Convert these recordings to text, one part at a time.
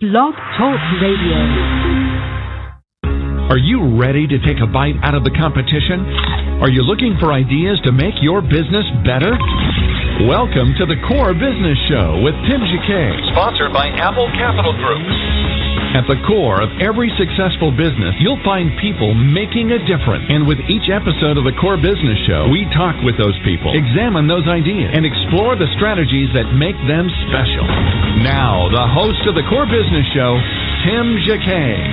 Blog Talk Radio. Are you ready to take a bite out of the competition? Are you looking for ideas to make your business better? Welcome to the Core Business Show with Tim Jacquet, sponsored by Apple Capital Group. At the core of every successful business, you'll find people making a difference. And with each episode of the Core Business Show, we talk with those people, examine those ideas, and explore the strategies that make them special. Now, the host of the Core Business Show, Tim Jacquet.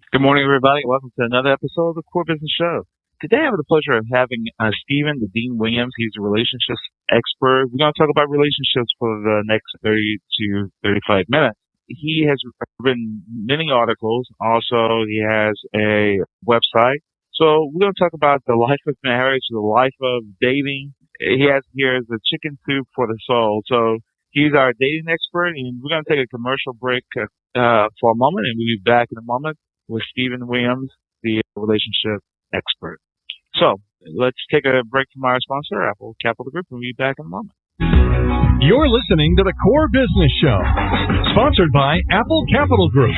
Good morning, everybody. Welcome to another episode of the Core Business Show. Today, I have the pleasure of having Stephen, the Dean Williams. He's a relationships expert. We're going to talk about relationships for the next 30 to 35 minutes. He has written many articles. Also, he has a website. So we're going to talk about the life of marriage, the life of dating. He has here the chicken soup for the soul. So he's our dating expert, and we're going to take a commercial break for a moment, and we'll be back in a moment with Stephen Williams, the relationship expert. So let's take a break from our sponsor, Apple Capital Group, and we'll be back in a moment. You're listening to the Core Business Show, sponsored by Apple Capital Group.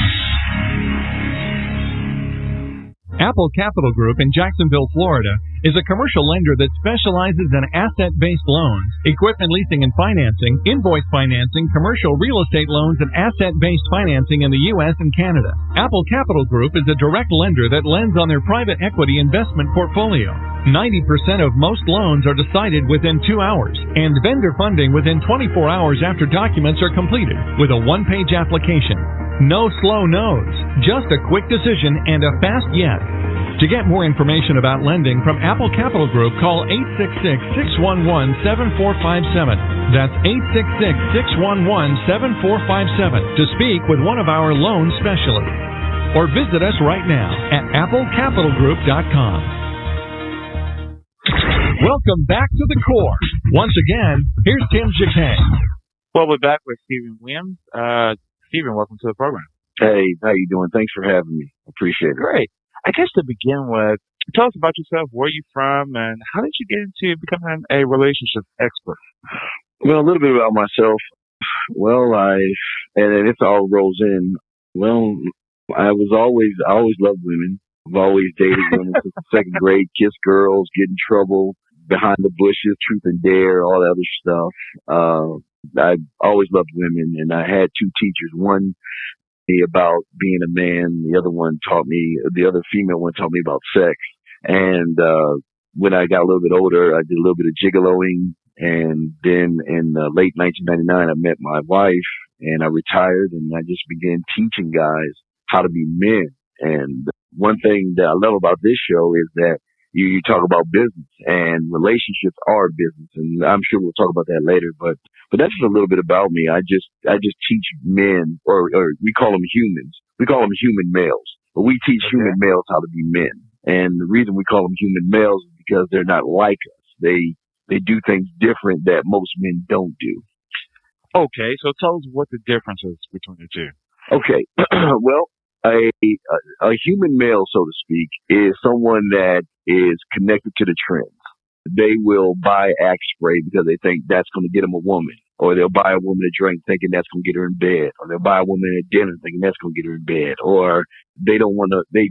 Apple Capital Group in Jacksonville, Florida, is a commercial lender that specializes in asset-based loans, equipment leasing and financing, invoice financing, commercial real estate loans, and asset-based financing in the U.S. and Canada. Apple Capital Group is a direct lender that lends on their private equity investment portfolio. 90% of most loans are decided within 2 hours, and vendor funding within 24 hours after documents are completed, with a one-page application. No slow no's, just a quick decision and a fast yes. To get more information about lending from Apple Capital Group, call 866-611-7457. That's 866-611-7457 to speak with one of our loan specialists. Or visit us right now at applecapitalgroup.com. Welcome back to the Core. Once again, here's Tim Jacquet. Well, we're back with Stephen Williams. Stephen, welcome to the program. Hey, how you doing? Thanks for having me. Appreciate it. Great. I guess to begin with, tell us about yourself, where you from, and how did you get into becoming a relationship expert? Well, a little bit about myself. Well, and it all rolls in. Well, I always loved women. I've always dated women since the second grade, kissed girls, get in trouble, behind the bushes, truth and dare, all that other stuff. I always loved women, and I had two teachers. One about being a man, the other female one taught me about sex. And when I got a little bit older, I did a little bit of gigoloing, and then in late 1999, I met my wife, and I retired, and I just began teaching guys how to be men. And one thing that I love about this show is that you talk about business, and relationships are business, and I'm sure we'll talk about that later. But that's just a little bit about me. I just teach men, or we call them humans. We call them human males, but we teach human males how to be men. And the reason we call them human males is because they're not like us. They do things different that most men don't do. Okay, so tell us what the difference is between the two. Okay, well, a human male, so to speak, is someone that is connected to the trends. They will buy Axe spray because they think that's going to get them a woman, or they'll buy a woman a drink thinking that's going to get her in bed, or they'll buy a woman a dinner thinking that's going to get her in bed, or they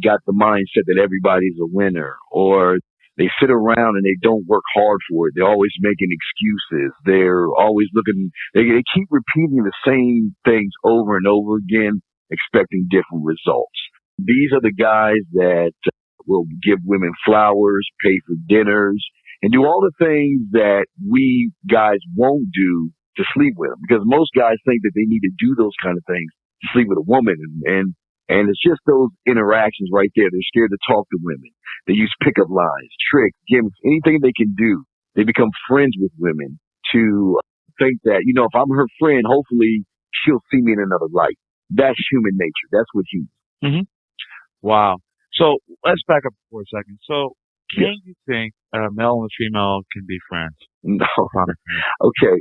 got the mindset that everybody's a winner, or they sit around and they don't work hard for it. They're always making excuses. They're always they keep repeating the same things over and over again, expecting different results. These are the guys that will give women flowers, pay for dinners, and do all the things that we guys won't do to sleep with them. Because most guys think that they need to do those kind of things to sleep with a woman. And it's just those interactions right there. They're scared to talk to women. They use pickup lines, tricks, gimmicks, anything they can do. They become friends with women to think that, if I'm her friend, hopefully she'll see me in another light. That's human nature. That's what humans. Mm-hmm. Wow. So let's back up for a second. So can you think a male and a female can be friends? No. Okay.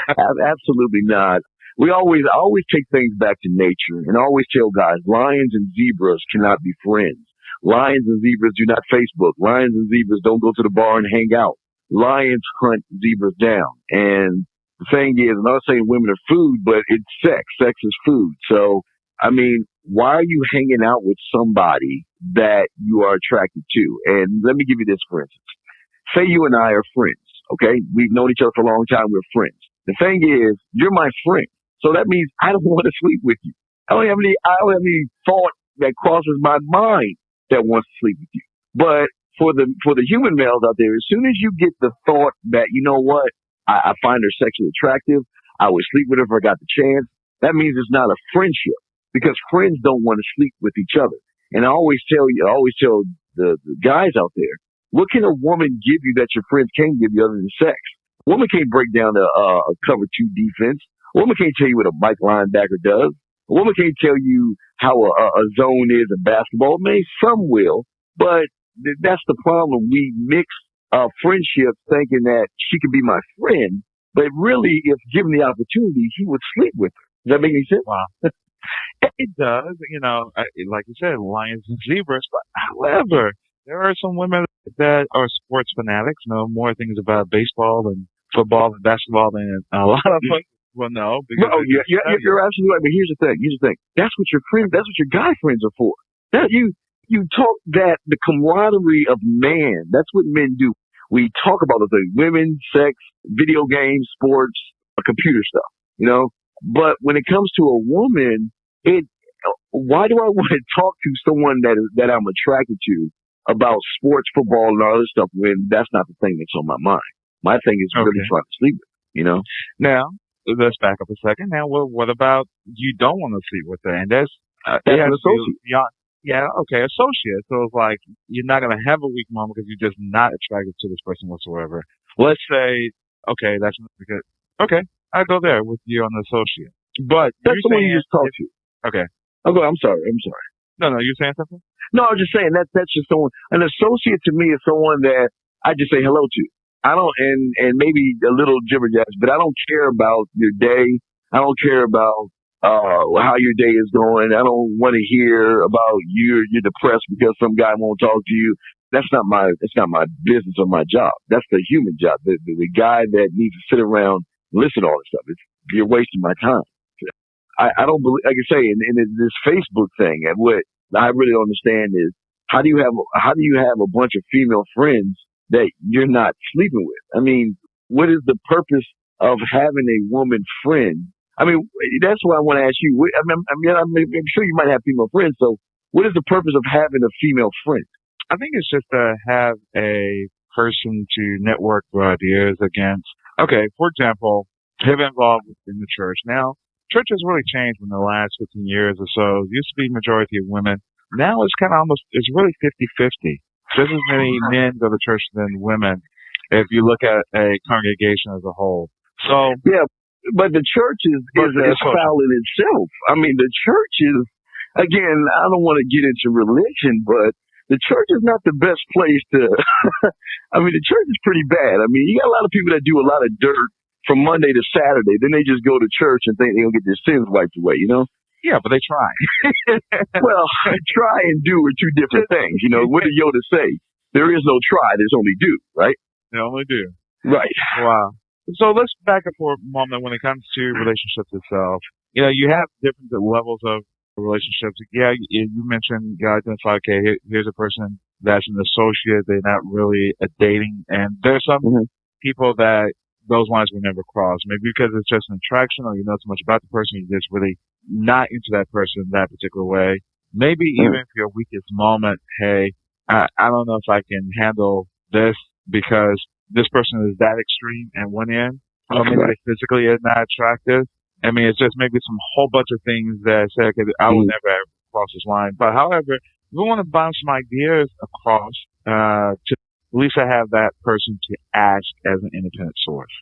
Absolutely not. I always take things back to nature, and I always tell guys, lions and zebras cannot be friends. Lions and zebras do not Facebook. Lions and zebras don't go to the bar and hang out. Lions hunt zebras down, and the thing is, I'm not saying women are food, but it's sex. Sex is food. So, I mean, why are you hanging out with somebody that you are attracted to? And let me give you this, for instance. Say you and I are friends, okay? We've known each other for a long time. We're friends. The thing is, you're my friend. So that means I don't want to sleep with you. I don't have any thought that crosses my mind that wants to sleep with you. But for the human males out there, as soon as you get the thought that, you know what, I find her sexually attractive, I would sleep with her if I got the chance, that means it's not a friendship, because friends don't want to sleep with each other. And I always tell the guys out there, what can a woman give you that your friends can't give you other than sex? A woman can't break down a cover two defense. A woman can't tell you what a Mike linebacker does. A woman can't tell you how a zone is in basketball. Maybe some will, but that's the problem. We mix friendship thinking that she could be my friend, but really, if given the opportunity, he would sleep with her. Does that make any sense? Wow. It does. Like you said, lions and zebras. But however, there are some women that are sports fanatics, know more things about baseball and football and basketball than a lot of us will know. You're absolutely right. But here's the thing. That's what your guy friends are for. That you talk that the camaraderie of man. That's what men do. We talk about the things: women, sex, video games, sports, computer stuff. But when it comes to a woman, why do I want to talk to someone that I'm attracted to about sports, football, and all this stuff when that's not the thing that's on my mind? My thing is really trying to sleep with her, Now, let's back up a second. Now, what about you don't want to sleep with her? And that's an associate. Yeah, okay, associate. So it's like you're not going to have a weak moment because you're just not attracted to this person whatsoever. Let's say, okay, that's because, okay, I go there with you on the associate. But that's the one you just talked to. Okay. I'm sorry. No, you're saying something? No, I'm just saying that's just someone. An associate to me is someone that I just say hello to. I don't, and maybe a little jibber jabs, but I don't care about your day. I don't care about how your day is going. I don't want to hear about you're depressed because some guy won't talk to you. That's not my business or my job. That's the human job. The guy that needs to sit around and listen to all this stuff. You're wasting my time. I don't believe, like I say, in this Facebook thing, and what I really don't understand is how do you have a bunch of female friends that you're not sleeping with? I mean, what is the purpose of having a woman friend? I mean, that's why I want to ask you. I'm sure you might have female friends. So, what is the purpose of having a female friend? I think it's just to have a person to network your ideas against. Okay, for example, get involved in the church. Now, church has really changed in the last 15 years or so. It used to be majority of women. Now it's kind of it's really 50-50. Just as many men go to church than women if you look at a congregation as a whole. So yeah, but the church is foul in itself. I mean, the church is, again, I don't want to get into religion, but the church is not the best place to, I mean, the church is pretty bad. I mean, you got a lot of people that do a lot of dirt from Monday to Saturday. Then they just go to church and think they're going to get their sins wiped away, Yeah, but they try. Well, try and do are two different things. What did Yoda say? There is no try, there's only do, right? They only do. Right. Wow. So let's back up for a moment when it comes to relationships itself. You have different levels of relationships. Yeah, you mentioned you identify, okay, here's a person that's an associate. They're not really dating. And there's some people that those lines will never cross. Maybe because it's just an attraction or you know so much about the person, you're just really not into that person that particular way. Maybe even if your weakest moment, hey, I don't know if I can handle this because this person is that extreme and one end. Or maybe they physically is not attractive. I mean, it's just maybe some whole bunch of things that say, okay, I will never ever cross this line. But however, we want to bounce some ideas across to at least I have that person to ask as an independent source.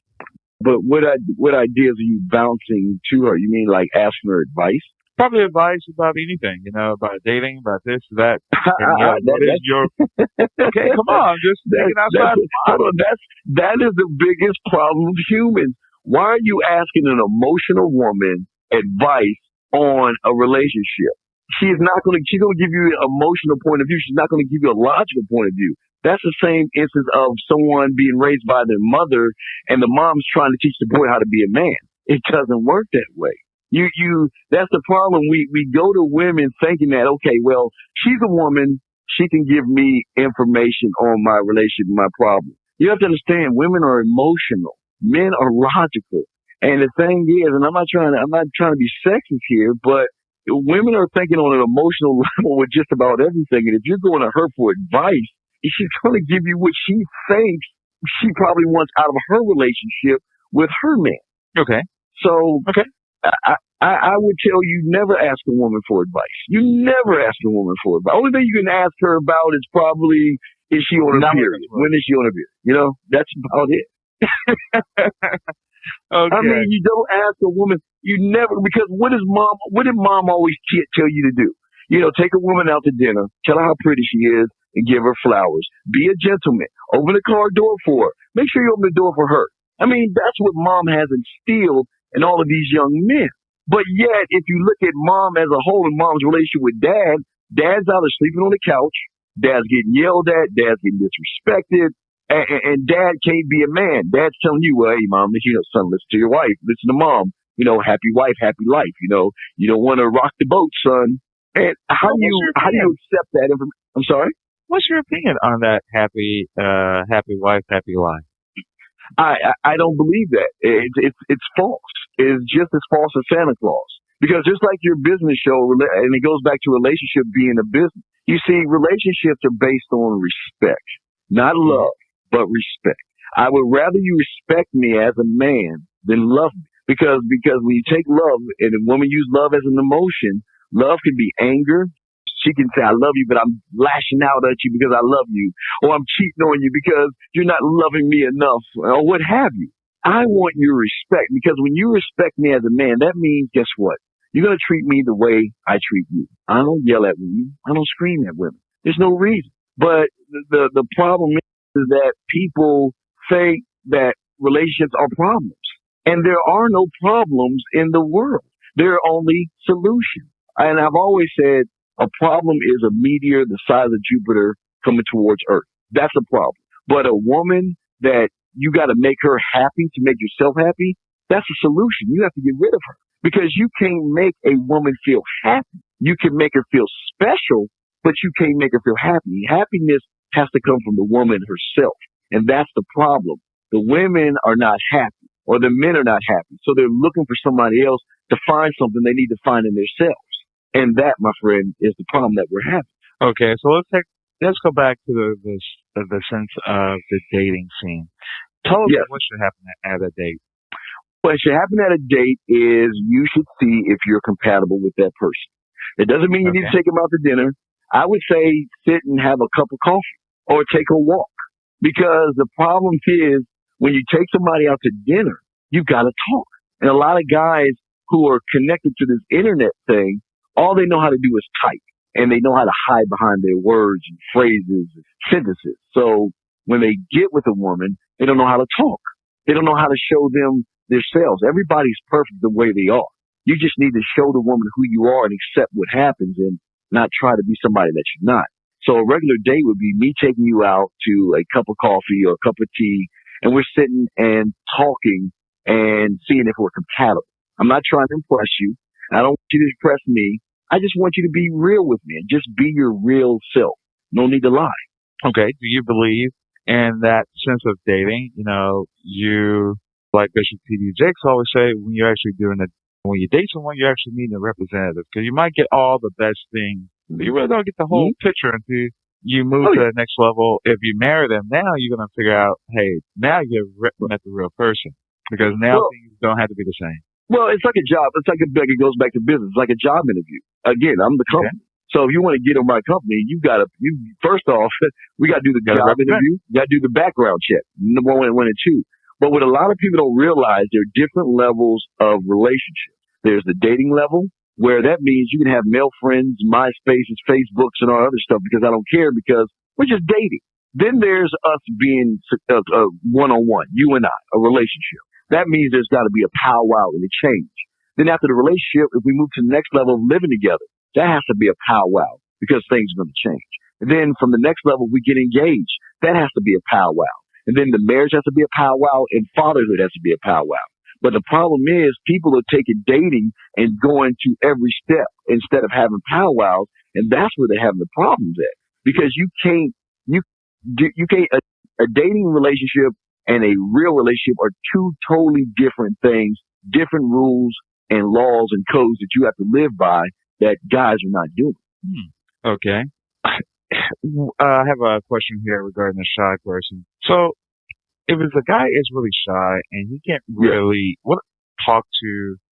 But what ideas are you bouncing to her? You mean like asking her advice? Probably advice about anything, about dating, about this, that. Okay, come on, just thinking outside the box. That is the biggest problem of humans. Why are you asking an emotional woman advice on a relationship? She's going to give you an emotional point of view. She's not going to give you a logical point of view. That's the same instance of someone being raised by their mother and the mom's trying to teach the boy how to be a man. It doesn't work that way. That's the problem. We go to women thinking that, okay, well, she's a woman. She can give me information on my relationship, my problem. You have to understand, women are emotional. Men are logical. And the thing is, and I'm not trying to be sexist here, but women are thinking on an emotional level with just about everything. And if you're going to her for advice, she's going to give you what she thinks she probably wants out of her relationship with her man. Okay. So I would tell you never ask a woman for advice. You never ask a woman for advice. Only thing you can ask her about is probably, is she on her period? When is she on her period? You know, that's about it. Okay. I mean, you don't ask a woman, you never, because what did mom always tell you to do? You know, take a woman out to dinner, tell her how pretty she is, and give her flowers. Be a gentleman. Open the car door for her. Make sure you open the door for her. I mean, that's what mom has instilled in all of these young men. But yet, if you look at mom as a whole and mom's relationship with dad's out there sleeping on the couch, dad's getting yelled at, dad's getting disrespected, and dad can't be a man. Dad's telling you, well, hey, mom, son, listen to your wife, listen to mom. You know, happy wife, happy life. You know, you don't want to rock the boat, son. And how do you accept that information? I'm sorry? What's your opinion on that happy wife, happy life? I don't believe that. It's false. It's just as false as Santa Claus. Because just like your business show, and it goes back to relationship being a business. You see, relationships are based on respect, not love, but respect. I would rather you respect me as a man than love me. Because when you take love, and a woman use love as an emotion, love can be anger. She can say, I love you, but I'm lashing out at you because I love you. Or I'm cheating on you because you're not loving me enough, or what have you. I want your respect, because when you respect me as a man, that means, guess what? You're going to treat me the way I treat you. I don't yell at women. I don't scream at women. There's no reason. But the problem is that people think that relationships are problems. And there are no problems in the world. There are only solutions. And I've always said a problem is a meteor the size of Jupiter coming towards Earth. That's a problem. But a woman that you got to make her happy to make yourself happy, that's a solution. You have to get rid of her, because you can't make a woman feel happy. You can make her feel special, but you can't make her feel happy. Happiness has to come from the woman herself. And that's the problem. The women are not happy, or the men are not happy. So they're looking for somebody else to find something they need to find in themselves. And that, my friend, is the problem that we're having. Okay, so let's go back to the sense of the dating scene. Tell us what should happen at a date. What should happen at a date is you should see if you're compatible with that person. It doesn't mean you need to take them out to dinner. I would say sit and have a cup of coffee or take a walk. Because the problem is, when you take somebody out to dinner, you've got to talk. And a lot of guys who are connected to this internet thing, all they know how to do is type. And they know how to hide behind their words and phrases and sentences. So when they get with a woman, they don't know how to talk. They don't know how to show them themselves. Everybody's perfect the way they are. You just need to show the woman who you are and accept what happens, and not try to be somebody that you're not. So a regular date would be me taking you out to a cup of coffee or a cup of tea, and we're sitting and talking and seeing if we're compatible. I'm not trying to impress you. I don't want you to impress me. I just want you to be real with me and just be your real self. No need to lie. Okay. Do you believe in that sense of dating? You know, you, like Bishop T.D. Jakes always say, when when you date someone, you're actually meeting a representative, because you might get all the best things, but you really don't get the whole picture until you move to the next level. If you marry them now, you're going to figure out, hey, now you've met the real person, because now things don't have to be the same. Well, it's like a job. It's like it goes back to business. It's like a job interview. Again, I'm the company. Okay. So if you want to get on my company, first off, we got to do the job interview. You got to do the background check, number 1 and 2. But what a lot of people don't realize, there are different levels of relationships. There's the dating level, where that means you can have male friends, MySpaces, Facebooks, and all other stuff, because I don't care, because we're just dating. Then there's us being one-on-one, you and I, a relationship. That means there's got to be a powwow and a change. Then after the relationship, if we move to the next level of living together, that has to be a powwow, because things are going to change. And then from the next level, we get engaged. that has to be a powwow. And then the marriage has to be a powwow, and fatherhood has to be a powwow. But the problem is people are taking dating and going to every step instead of having powwows, and that's where they're having the problems at. Because you can't a dating relationship and a real relationship are two totally different things, different rules and laws and codes that you have to live by that guys are not doing. Okay. I have a question here regarding the shy person. So, if it's a guy is really shy and he can't really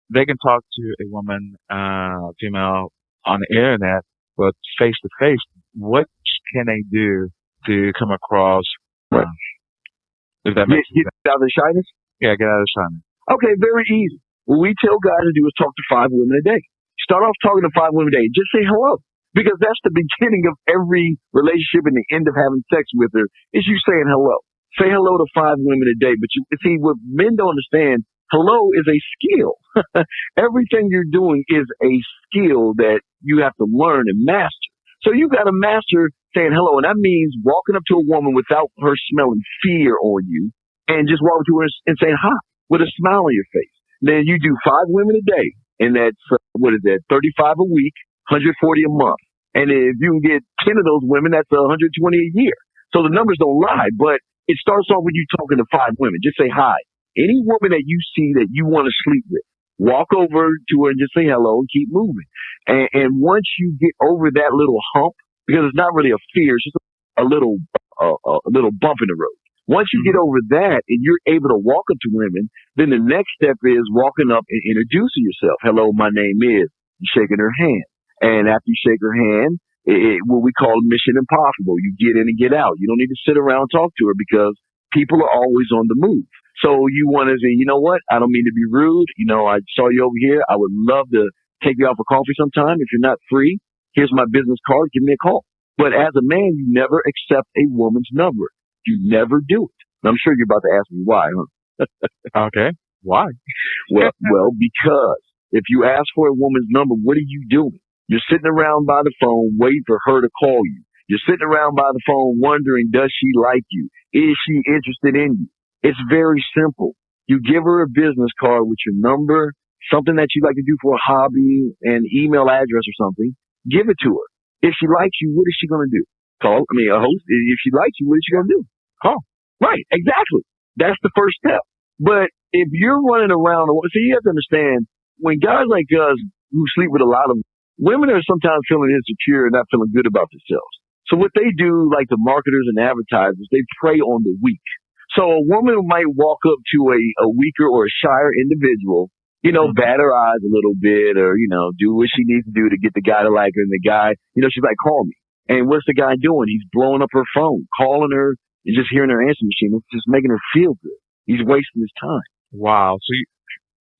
they can talk to a woman, female on the internet, but face to face, what can they do to come across? If that makes sense. Get out of the shyness? Yeah, get out of the shyness. Okay, very easy. What we tell guys to do is talk to 5 women a day. Start off talking to 5 women a day. Just say hello. Because that's the beginning of every relationship and the end of having sex with her is you saying hello. Say hello to 5 women a day. But you see, what men don't understand, hello is a skill. Everything you're doing is a skill that you have to learn and master. So you got to master saying hello. And that means walking up to a woman without her smelling fear on you and just walking to her and saying hi with a smile on your face. Then you do 5 women a day, and that's, 35 a week, 140 a month. And if you can get 10 of those women, that's 120 a year. So the numbers don't lie, but it starts off with you talking to 5 women. Just say hi. Any woman that you see that you want to sleep with, walk over to her and just say hello and keep moving. And once you get over that little hump, because it's not really a fear, it's just a little bump in the road. Once you get over that and you're able to walk up to women, then the next step is walking up and introducing yourself. Hello, my name is. You're shaking her hand. And after you shake her hand, what we call mission impossible. You get in and get out. You don't need to sit around and talk to her because people are always on the move. So you want to say, you know what? I don't mean to be rude. You know, I saw you over here. I would love to take you out for coffee sometime. If you're not free, here's my business card. Give me a call. But as a man, you never accept a woman's number. You never do it. And I'm sure you're about to ask me why, huh? Okay. Why? Well, because if you ask for a woman's number, what are you doing? You're sitting around by the phone waiting for her to call you. You're sitting around by the phone wondering, does she like you? Is she interested in you? It's very simple. You give her a business card with your number, something that you like to do for a hobby, an email address or something. Give it to her. If she likes you, what is she going to do? Call. I mean, a host. If she likes you, what is she going to do? Call. Right. Exactly. That's the first step. But if you're running around, so you have to understand, when guys like us who sleep with a lot of women are sometimes feeling insecure and not feeling good about themselves. So what they do, like the marketers and advertisers, they prey on the weak. So a woman might walk up to a weaker or a shyer individual, you know, bat her eyes a little bit or, you know, do what she needs to do to get the guy to like her. And the guy, you know, she's like, call me. And what's the guy doing? He's blowing up her phone, calling her and just hearing her answer machine. It's just making her feel good. He's wasting his time. Wow.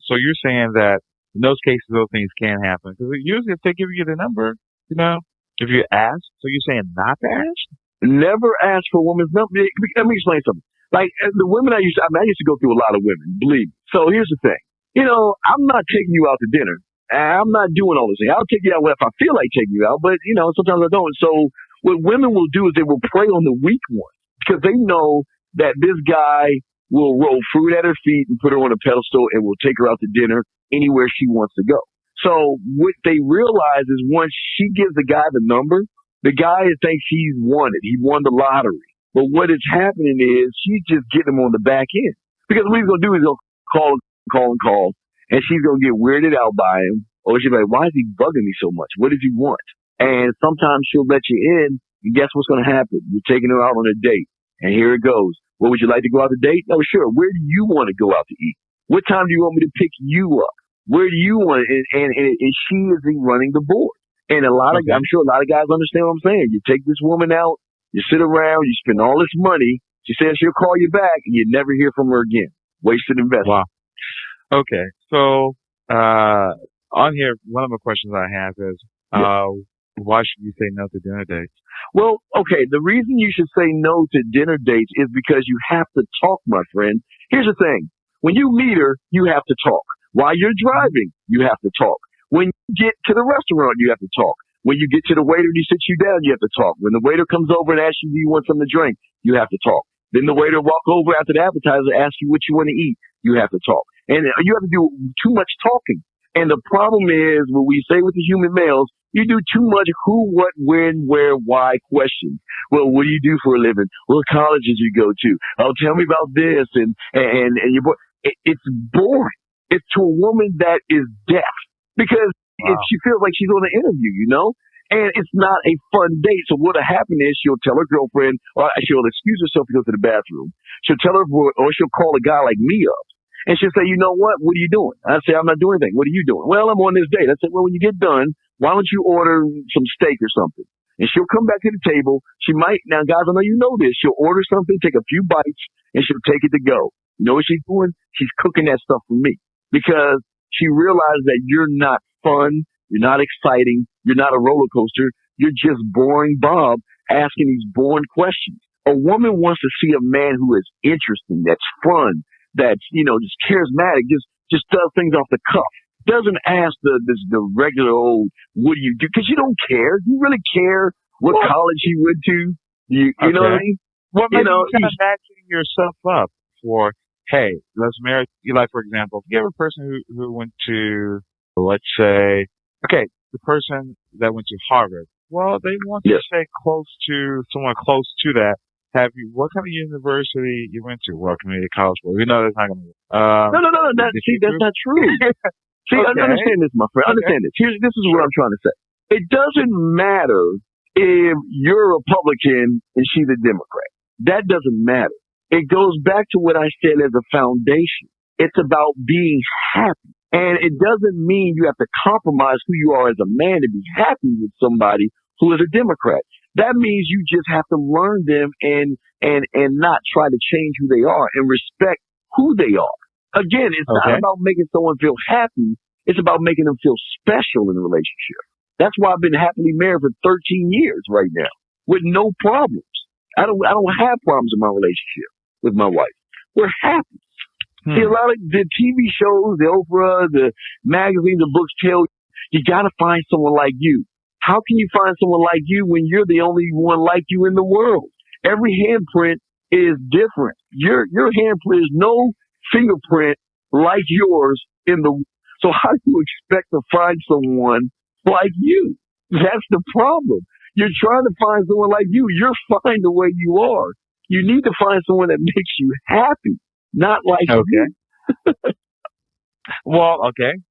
So you're saying that in those cases, those things can happen. Because usually if they give you the number, you know, if you ask, so you're saying not to ask? Never ask for a woman's number. Let me explain something. Like the women I used to go through a lot of women, believe me. So here's the thing. You know, I'm not taking you out to dinner. I'm not doing all this thing. I'll take you out if I feel like taking you out, but you know, sometimes I don't. So what women will do is they will prey on the weak one because they know that this guy will roll fruit at her feet and put her on a pedestal and will take her out to dinner anywhere she wants to go. So what they realize is once she gives the guy the number, the guy thinks he's won it. He won the lottery. But what is happening is she's just getting him on the back end. Because what he's going to do is he'll call, and she's going to get weirded out by him. Or she'll be like, why is he bugging me so much? What does he want? And sometimes she'll let you in, and guess what's going to happen? You're taking her out on a date. And here it goes. Well, would you like to go out to date? No, sure. Where do you want to go out to eat? What time do you want me to pick you up? Where do you want it? And she is running the board. And I'm sure a lot of guys understand what I'm saying. You take this woman out, you sit around, you spend all this money. She says she'll call you back, and you never hear from her again. Wasted investment. Wow. Okay. So, on here, one of the questions I have is, why should you say no to dinner dates? Well, okay, the reason you should say no to dinner dates is because you have to talk, my friend. Here's the thing. When you meet her, you have to talk. While you're driving, you have to talk. When you get to the restaurant, you have to talk. When you get to the waiter and he sits you down, you have to talk. When the waiter comes over and asks you, do you want something to drink? You have to talk. Then the waiter walk over after the appetizer, asks you what you want to eat. You have to talk. And you have to do too much talking. And the problem is, when we say with the human males, you do too much who, what, when, where, why questions. Well, what do you do for a living? What colleges you go to? Oh, tell me about this. And your boy, it's boring. It's to a woman that is deaf because if she feels like she's on an interview, you know, and it's not a fun date. So what'll happen is she'll tell her girlfriend, or she'll excuse herself to go to the bathroom. She'll tell her, or she'll call a guy like me up. And she'll say, you know what are you doing? I say, I'm not doing anything. What are you doing? Well, I'm on this date. I said, well, when you get done, why don't you order some steak or something? And she'll come back to the table. She might, now guys, I know you know this. She'll order something, take a few bites, and she'll take it to go. You know what she's doing? She's cooking that stuff for me because she realized that you're not fun. You're not exciting. You're not a roller coaster. You're just boring Bob asking these boring questions. A woman wants to see a man who is interesting, that's fun, that's, you know, just charismatic, just does things off the cuff. Doesn't ask the regular old, what do you do? Because you don't care. You really care what college he went to. You know what I mean? Well, maybe you're kind of matching yourself up for, hey, let's marry, like, for example, if you have a person who went to, let's say, okay, the person that went to Harvard, well, they want to stay close to someone close to that. What kind of university you went to? Well, community college. Well, we know that's not going to work. No. See, that's not true. See, understand this, my friend. Understand this. This is what I'm trying to say. It doesn't matter if you're a Republican and she's a Democrat. That doesn't matter. It goes back to what I said as a foundation. It's about being happy. And it doesn't mean you have to compromise who you are as a man to be happy with somebody who is a Democrat. That means you just have to learn them and not try to change who they are and respect who they are. Again, it's not about making someone feel happy. It's about making them feel special in a relationship. That's why I've been happily married for 13 years right now with no problems. I don't have problems in my relationship with my wife. We're happy. See, a lot of the TV shows, the Oprah, the magazines, the books tell you got to find someone like you. How can you find someone like you when you're the only one like you in the world? Every handprint is different. Your handprint is no fingerprint like yours in the. So how do you expect to find someone like you? That's the problem. You're trying to find someone like you. You're fine the way you are. You need to find someone that makes you happy, not like you. Well,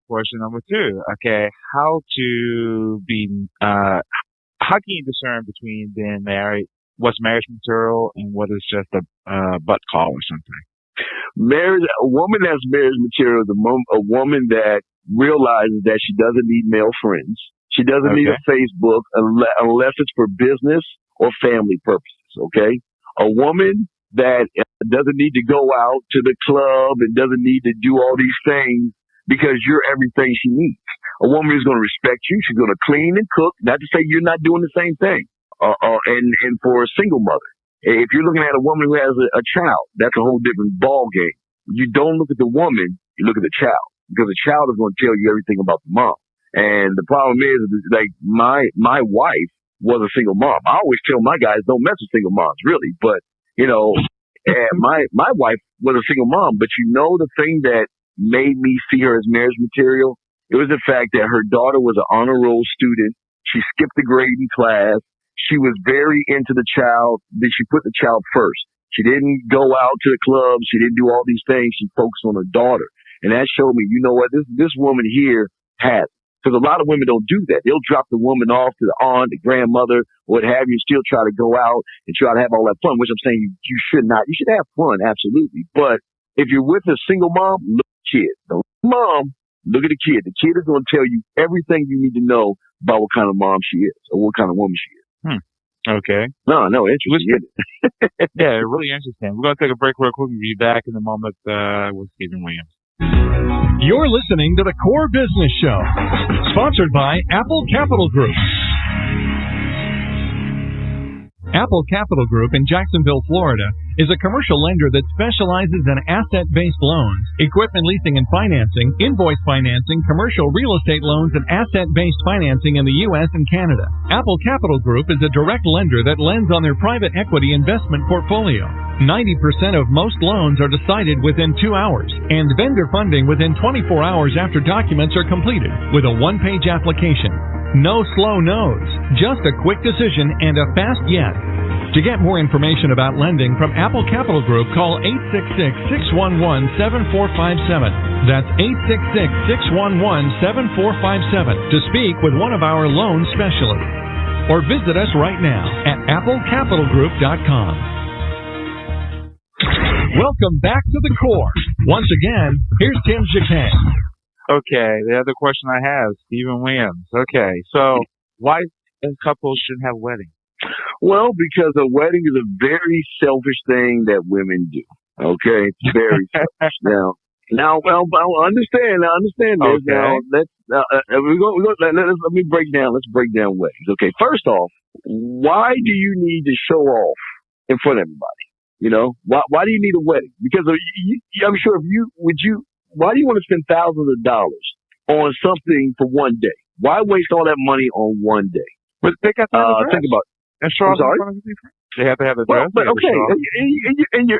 question number 2. Okay, how can you discern between being married, what's marriage material, and what is just a butt call or something? A woman that's marriage material is a woman that realizes that she doesn't need male friends. She doesn't need a Facebook unless it's for business or family purposes, okay? A woman that doesn't need to go out to the club and doesn't need to do all these things because you're everything she needs. A woman is going to respect you. She's going to clean and cook. Not to say you're not doing the same thing. And for a single mother, if you're looking at a woman who has a child, that's a whole different ball game. You don't look at the woman, you look at the child, because the child is going to tell you everything about the mom. And the problem is, like, my wife was a single mom. I always tell my guys, don't mess with single moms, really. But, you know, my wife was a single mom. But you know the thing that made me see her as marriage material? It was the fact that her daughter was an honor roll student. She skipped the grade in class. She was very into the child. She put the child first. She didn't go out to the club. She didn't do all these things. She focused on her daughter. And that showed me, you know what, this woman here has it. Because a lot of women don't do that. They'll drop the woman off to the aunt, the grandmother, what have you, still try to go out and try to have all that fun, which I'm saying you should not. You should have fun, absolutely. But if you're with a single mom, look at the kid. The mom, look at the kid. The kid is going to tell you everything you need to know about what kind of mom she is or what kind of woman she is. Okay. No, interesting. Yeah, really interesting. We're going to take a break real quick. We'll be back in a moment with Stephen Williams. You're listening to The Core Business Show, sponsored by Apple Capital Group. Apple Capital Group in Jacksonville, Florida, is a commercial lender that specializes in asset-based loans, equipment leasing and financing, invoice financing, commercial real estate loans, and asset-based financing in the U.S. and Canada. Apple Capital Group is a direct lender that lends on their private equity investment portfolio. 90% of most loans are decided within 2 hours, and vendor funding within 24 hours after documents are completed with a one-page application. No slow no's, just a quick decision and a fast yes. To get more information about lending from Apple Capital Group, call 866-611-7457. That's 866-611-7457 to speak with one of our loan specialists. Or visit us right now at applecapitalgroup.com. Welcome back to the core. Once again, here's Tim Jacquet. Okay, the other question I have, Stephen Williams. Okay, so why couples shouldn't have weddings? Well, because a wedding is a very selfish thing that women do. Okay, it's very selfish. Now, well, I understand this. Okay. Now, let me break down. Let's break down weddings. Okay, first off, why do you need to show off in front of everybody? You know, why do you need a wedding? Because I'm sure why do you want to spend thousands of dollars on something for one day? Why waste all that money on one day? But they got to think about it. And show off in front of people. They have to have a dress. Well, but okay, and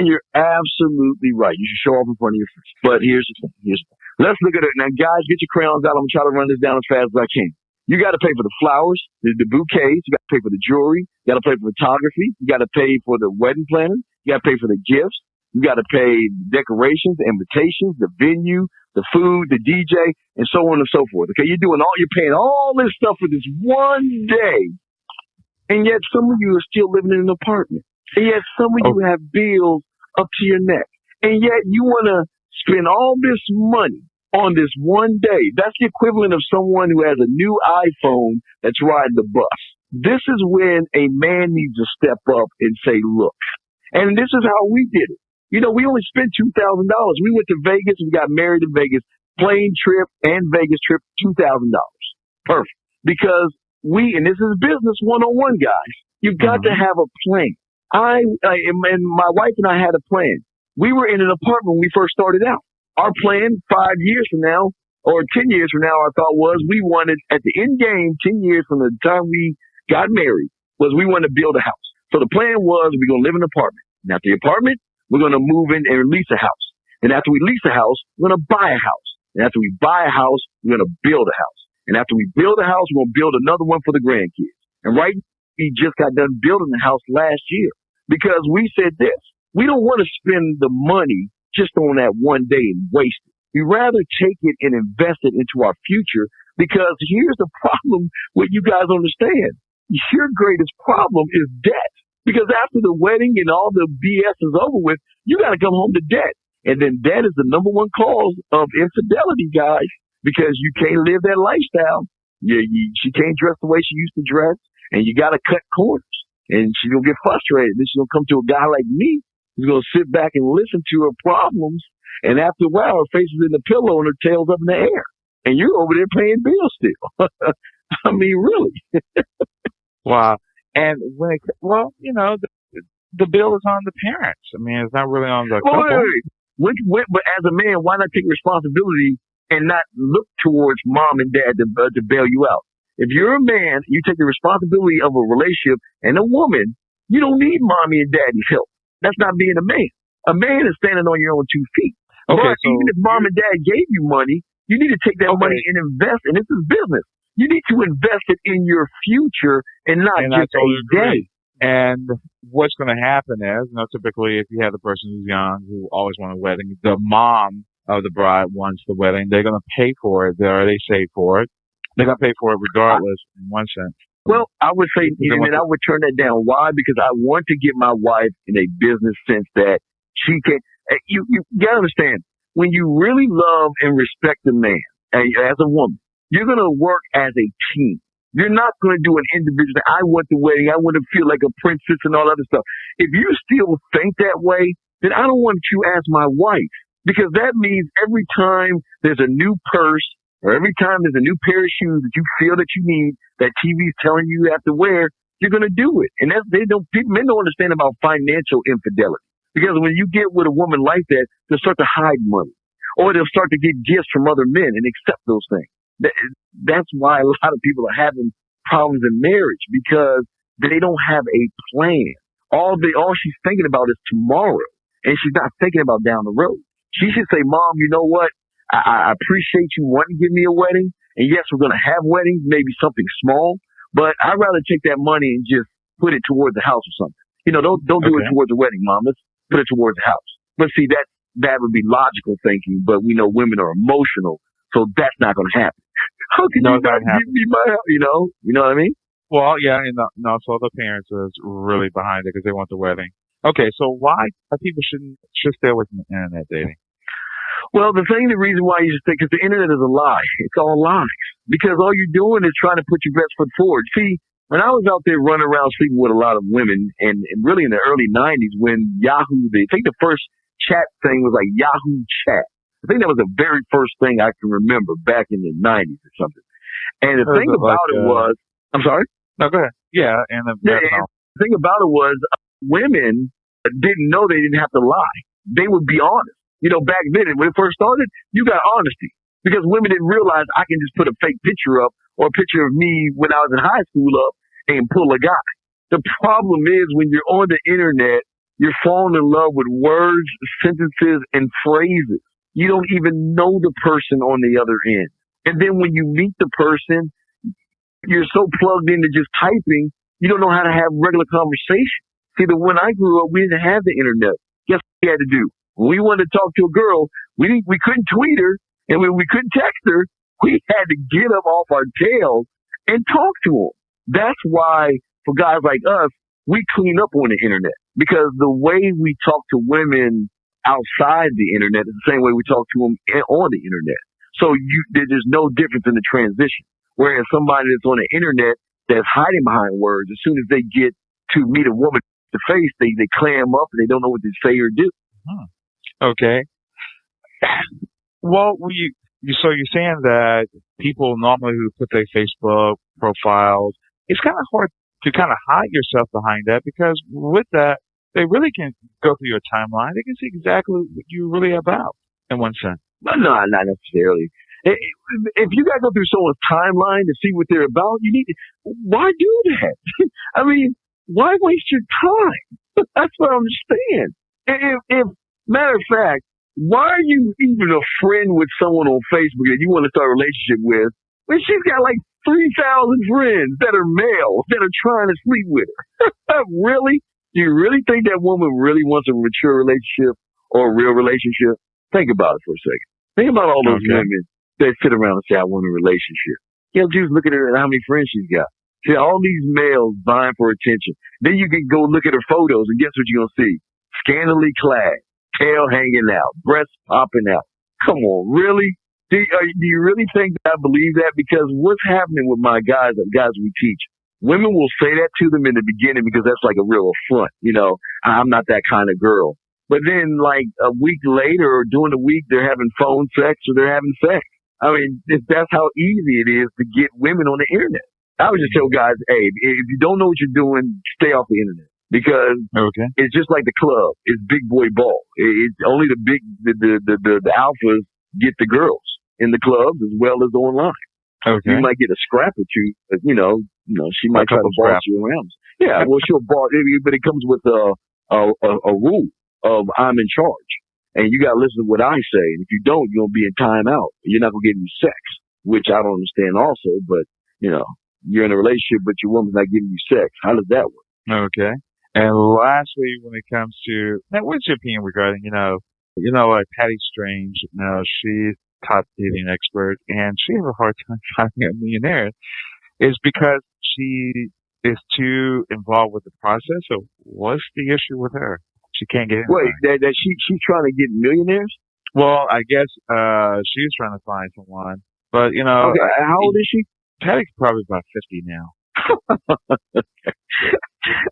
you're absolutely right. You should show off in front of your friends. But here's the thing. Let's look at it now, guys. Get your crayons out. I'm gonna try to run this down as fast as I can. You got to pay for the flowers, the bouquets. You got to pay for the jewelry. You got to pay for photography. You got to pay for the wedding planner. You got to pay for the gifts. You got to pay decorations, invitations, the venue, the food, the DJ, and so on and so forth. Okay, you're paying all this stuff for this one day, and yet some of you are still living in an apartment, and yet some of you have bills up to your neck, and yet you want to spend all this money on this one day. That's the equivalent of someone who has a new iPhone that's riding the bus. This is when a man needs to step up and say, look, and this is how we did it. You know, we only spent $2,000. We went to Vegas. We got married in Vegas. Plane trip and Vegas trip, $2,000. Perfect. Because and this is business 101, guys. You've got to have a plan. And my wife and I had a plan. We were in an apartment when we first started out. Our plan 5 years from now, or 10 years from now, our thought was we wanted, at the end game, 10 years from the time we got married, was we wanted to build a house. So the plan was we're going to live in an apartment. Now, the apartment, we're going to move in and lease a house. And after we lease a house, we're going to buy a house. And after we buy a house, we're going to build a house. And after we build a house, we're going to build another one for the grandkids. And right, we just got done building the house last year because we said this. We don't want to spend the money just on that one day and waste it. We'd rather take it and invest it into our future because here's the problem what you guys understand. Your greatest problem is debt. Because after the wedding and all the BS is over with, you got to come home to debt. And then debt is the number one cause of infidelity, guys, because you can't live that lifestyle. She can't dress the way she used to dress, and you got to cut corners. And she's going to get frustrated. Then she's going to come to a guy like me who's going to sit back and listen to her problems. And after a while, her face is in the pillow and her tail's up in the air. And you're over there paying bills still. I mean, really. Wow. And the bill is on the parents. I mean, it's not really on the couple. But as a man, why not take responsibility and not look towards mom and dad to bail you out? If you're a man, you take the responsibility of a relationship, and a woman, you don't need mommy and daddy's help. That's not being a man. A man is standing on your own 2 feet. Okay, but even if mom and dad gave you money, you need to take that money and invest, and this is business. You need to invest it in your future and not just a day. And what's going to happen is, typically if you have the person who's young who always wants a wedding, the mom of the bride wants the wedding. They're going to pay for it. They save for it. They're going to pay for it regardless in one sense. Well, I would say, and I would turn that down. Why? Because I want to get my wife in a business sense that she can. You got to understand, when you really love and respect a man as a woman, you're going to work as a team. You're not going to do an individual. I want the wedding. I want to feel like a princess and all other stuff. If you still think that way, then I don't want you as my wife, because that means every time there's a new purse or every time there's a new pair of shoes that you feel that you need, that TV's telling you have to wear, you're going to do it. And men don't understand about financial infidelity. Because when you get with a woman like that, they'll start to hide money. Or they'll start to get gifts from other men and accept those things. That's why a lot of people are having problems in marriage, because they don't have a plan. All she's thinking about is tomorrow, and she's not thinking about down the road. She should say, Mom, you know what? I appreciate you wanting to give me a wedding. And yes, we're going to have weddings, maybe something small, but I'd rather take that money and just put it towards the house or something. Don't do it towards the wedding, Mom. Let's put it towards the house. But see, that would be logical thinking, but we know women are emotional, so that's not going to happen. How can you not give me my house? You know what I mean? Well, yeah, and also the parents is really behind it because they want the wedding. Okay, so why people should stay away from internet dating? Well, the reason why you should think, because the internet is a lie. It's all lies. Because all you're doing is trying to put your best foot forward. See, when I was out there running around sleeping with a lot of women, and really in the early 90s when Yahoo, I think the first chat thing was like Yahoo Chat. I think that was the very first thing I can remember back in the 90s or something. And the thing about it was, I'm sorry? No, go ahead. Yeah, and the thing about it was women didn't know they didn't have to lie. They would be honest. Back then, when it first started, you got honesty. Because women didn't realize I can just put a fake picture up or a picture of me when I was in high school up and pull a guy. The problem is when you're on the internet, you're falling in love with words, sentences, and phrases. You don't even know the person on the other end. And then when you meet the person, you're so plugged into just typing, you don't know how to have regular conversation. See, when I grew up, we didn't have the internet. Guess what we had to do? When we wanted to talk to a girl, we couldn't tweet her, and when we couldn't text her, we had to get up off our tails and talk to them. That's why, for guys like us, we clean up on the internet. Because the way we talk to women outside the internet is the same way we talk to them on the internet. So there's no difference in the transition. Whereas somebody that's on the internet that's hiding behind words, as soon as they get to meet a woman face to face, they clam up and they don't know what to say or do. Okay. Well, so you're saying that people normally who put their Facebook profiles, it's kind of hard to kind of hide yourself behind that, because with that, they really can go through your timeline. They can see exactly what you're really about in one sense. No, not necessarily. If you got to go through someone's timeline to see what they're about, why do that? I mean, why waste your time? That's what I understand. If matter of fact, why are you even a friend with someone on Facebook that you want to start a relationship with when she's got like 3,000 friends that are male that are trying to sleep with her? Really? Do you really think that woman really wants a mature relationship or a real relationship? Think about it for a second. Think about all those women that sit around and say, I want a relationship. Just look at her and how many friends she's got. See, all these males vying for attention. Then you can go look at her photos and guess what you're going to see? Scantily clad, tail hanging out, breasts popping out. Come on, really? Do you really think that I believe that? Because what's happening with my guys, the guys we teach, women will say that to them in the beginning because that's like a real affront. I'm not that kind of girl. But then like a week later or during the week, they're having phone sex or they're having sex. I mean, that's how easy it is to get women on the internet. I would just tell guys, hey, if you don't know what you're doing, stay off the internet. Because it's just like the club. It's big boy ball. It's only the alphas get the girls in the clubs as well as online. Okay. You might get a scrap or two, but she might try to boss you around. Yeah, well, she'll boss, but it comes with a rule of I'm in charge, and you got to listen to what I say. And if you don't, you're gonna be in timeout. You're not gonna get any sex, which I don't understand also. But you're in a relationship, but your woman's not giving you sex. How does that work? Okay. And lastly, when it comes to now, what's your opinion regarding like Patty Strange? She's top dating expert, and she has a hard time finding a millionaire. Is because she is too involved with the process, or what's the issue with her? She can't get in. Wait, that she's trying to get millionaires? Well, I guess she's trying to find someone, but Okay, how old is she? Patty's probably about 50 now.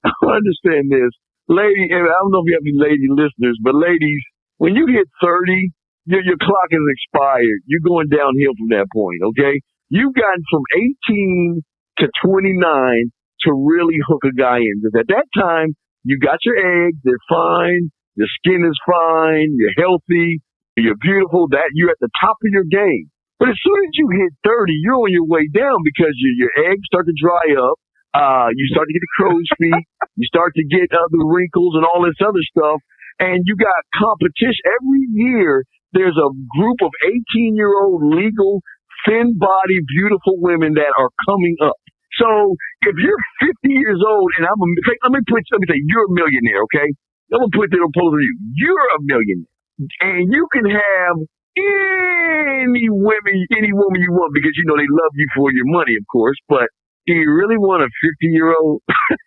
I understand this. Lady, I don't know if you have any lady listeners, but ladies, when you hit 30, your clock is expired. You're going downhill from that point, okay? You've gotten from 18 to 29 to really hook a guy in. Because at that time, you got your eggs, they're fine, your skin is fine, you're healthy, you're beautiful, that you're at the top of your game. But as soon as you hit 30, you're on your way down because your eggs start to dry up. You start to get the crow's feet. You start to get the wrinkles and all this other stuff. And you got competition. Every year, there's a group of 18-year-old legal, thin-bodied, beautiful women that are coming up. So if you're 50 years old and let me say you're a millionaire, okay? I'm going to put it on you. You're a millionaire. And you can have any woman you want because, they love you for your money, of course. But do you really want a 50-year-old?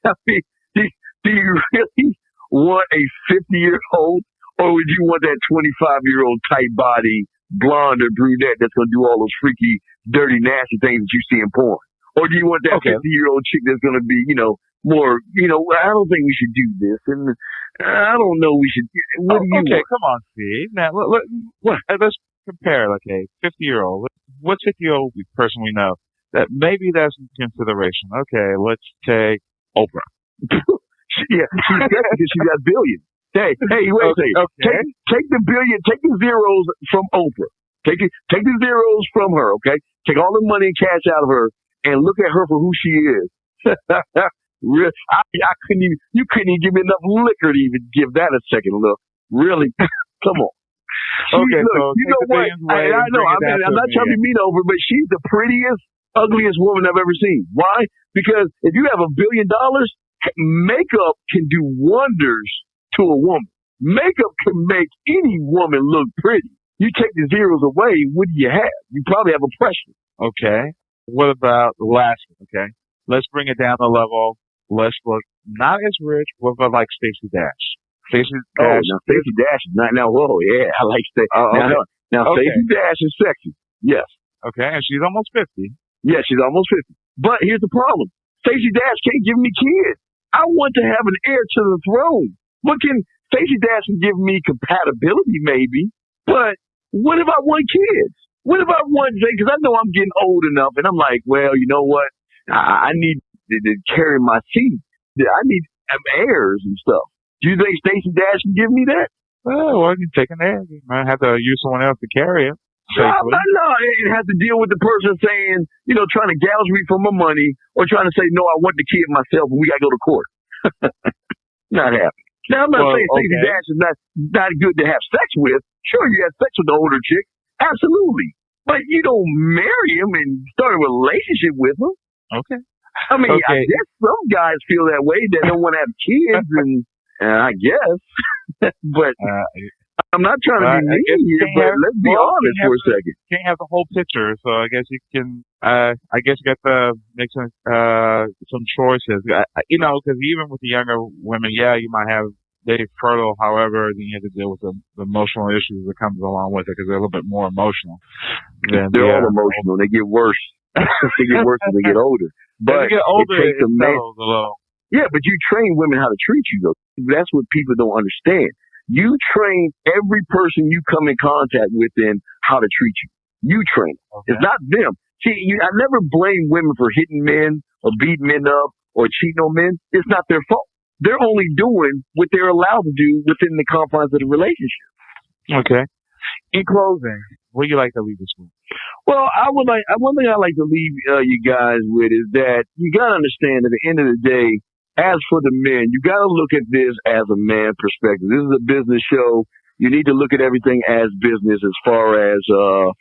I mean, do you really want a 50-year-old? Or would you want that 25-year-old tight body, blonde or brunette that's going to do all those freaky, dirty, nasty things that you see in porn? Or do you want that 50-year-old chick that's going to be, more, I don't think we should do this. And I don't know we should. What do you want? Come on, Steve. Now, let's compare, like a 50-year-old. What 50-year-old person we know that maybe that's in consideration? Okay, let's take Oprah. Yeah, she's definitely because she got billions. Hey, wait a second. Okay. Take the zeros from Oprah. Take the zeros from her, okay? Take all the money and cash out of her and look at her for who she is. I couldn't even, you couldn't even give me enough liquor to even give that a second look. Really? Come on. Okay, look, so you know what? I know, I'm not trying to be mean over, but she's the prettiest, ugliest woman I've ever seen. Why? Because if you have $1 billion, makeup can do wonders to a woman. Makeup can make any woman look pretty. You take the zeros away, what do you have? You probably have oppression. Okay. What about the last one? Okay. Let's bring it down a level. Let's look not as rich. What about like Stacey Dash? Stacey Dash. Now Stacey Dash is not now. Whoa, yeah, I like Stacey. Now Stacey Dash is sexy. Yes. Okay, and she's almost 50. Yeah, she's almost 50. But here's the problem: Stacey Dash can't give me kids. I want to have an heir to the throne. Stacey Dash can give me compatibility, maybe, but what if I want kids? What if I want, because I know I'm getting old enough, and I'm like, well, you know what? I need to carry my seed. I need heirs and stuff. Do you think Stacey Dash can give me that? Well, you can take an heir. You might have to use someone else to carry it. No, it has to deal with the person saying, trying to gouge me for my money, or trying to say, no, I want the kid myself, and we got to go to court. Not happening. Now, I'm not saying Stacey Dash is not good to have sex with. Sure, you have sex with the older chick. Absolutely. But you don't marry him and start a relationship with him. Okay. I mean, I guess some guys feel that way. They don't want to have kids, and I guess. But I'm not trying to be mean here, but let's be honest for a second. You can't have the whole picture, so I guess you can. I guess you got to make some choices. Because even with the younger women, you might have they're fertile. However, then you have to deal with the emotional issues that comes along with it because they're a little bit more emotional. They're all emotional. They get worse. They get worse as they get older. But as they get older, it takes a man. Yeah, but you train women how to treat you, though. That's what people don't understand. You train every person you come in contact with in how to treat you. You train. Okay. It's not them. See, I never blame women for hitting men or beating men up or cheating on men. It's not their fault. They're only doing what they're allowed to do within the confines of the relationship. Okay. In closing, what do you like to leave us with? Well, one thing I like to leave you guys with is that you got to understand at the end of the day, as for the men, you got to look at this as a man perspective. This is a business show. You need to look at everything as business as far as your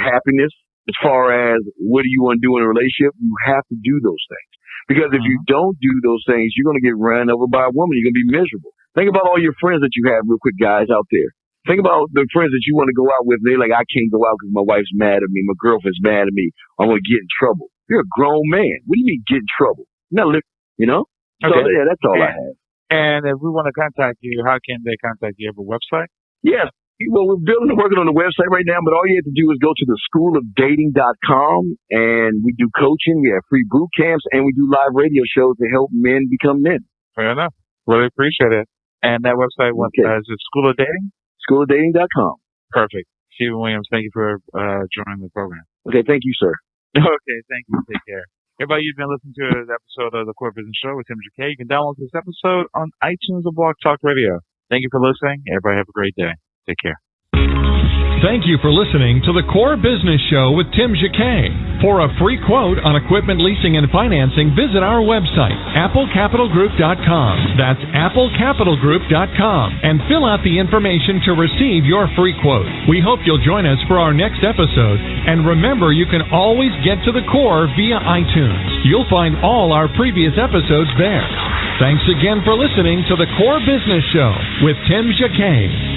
happiness, as far as what do you want to do in a relationship. You have to do those things. Because if you don't do those things, you're going to get ran over by a woman. You're going to be miserable. Think about all your friends that you have, real quick, guys, out there. Think about the friends that you want to go out with. And they're like, I can't go out because my wife's mad at me. My girlfriend's mad at me. I'm going to get in trouble. You're a grown man. What do you mean get in trouble? So, yeah, that's all I have. And if we want to contact you, how can they contact you? Have a website? Yes. Well, we're working on the website right now, but all you have to do is go to the schoolofdating.com, and we do coaching, we have free boot camps, and we do live radio shows to help men become men. Fair enough. Really appreciate it. And that website, is it School of Dating? Schoolofdating.com. Perfect. Stephen Williams, thank you for joining the program. Okay, thank you, sir. Okay, thank you. Take care. Everybody, you've been listening to an episode of the Core Business Show with Tim Jacquet. You can download this episode on iTunes or Blog Talk Radio. Thank you for listening. Everybody have a great day. Take care. Thank you for listening to the Core Business Show with Tim Jacquet. For a free quote on equipment leasing and financing, visit our website, applecapitalgroup.com. That's applecapitalgroup.com. And fill out the information to receive your free quote. We hope you'll join us for our next episode. And remember, you can always get to the core via iTunes. You'll find all our previous episodes there. Thanks again for listening to the Core Business Show with Tim Jacquet.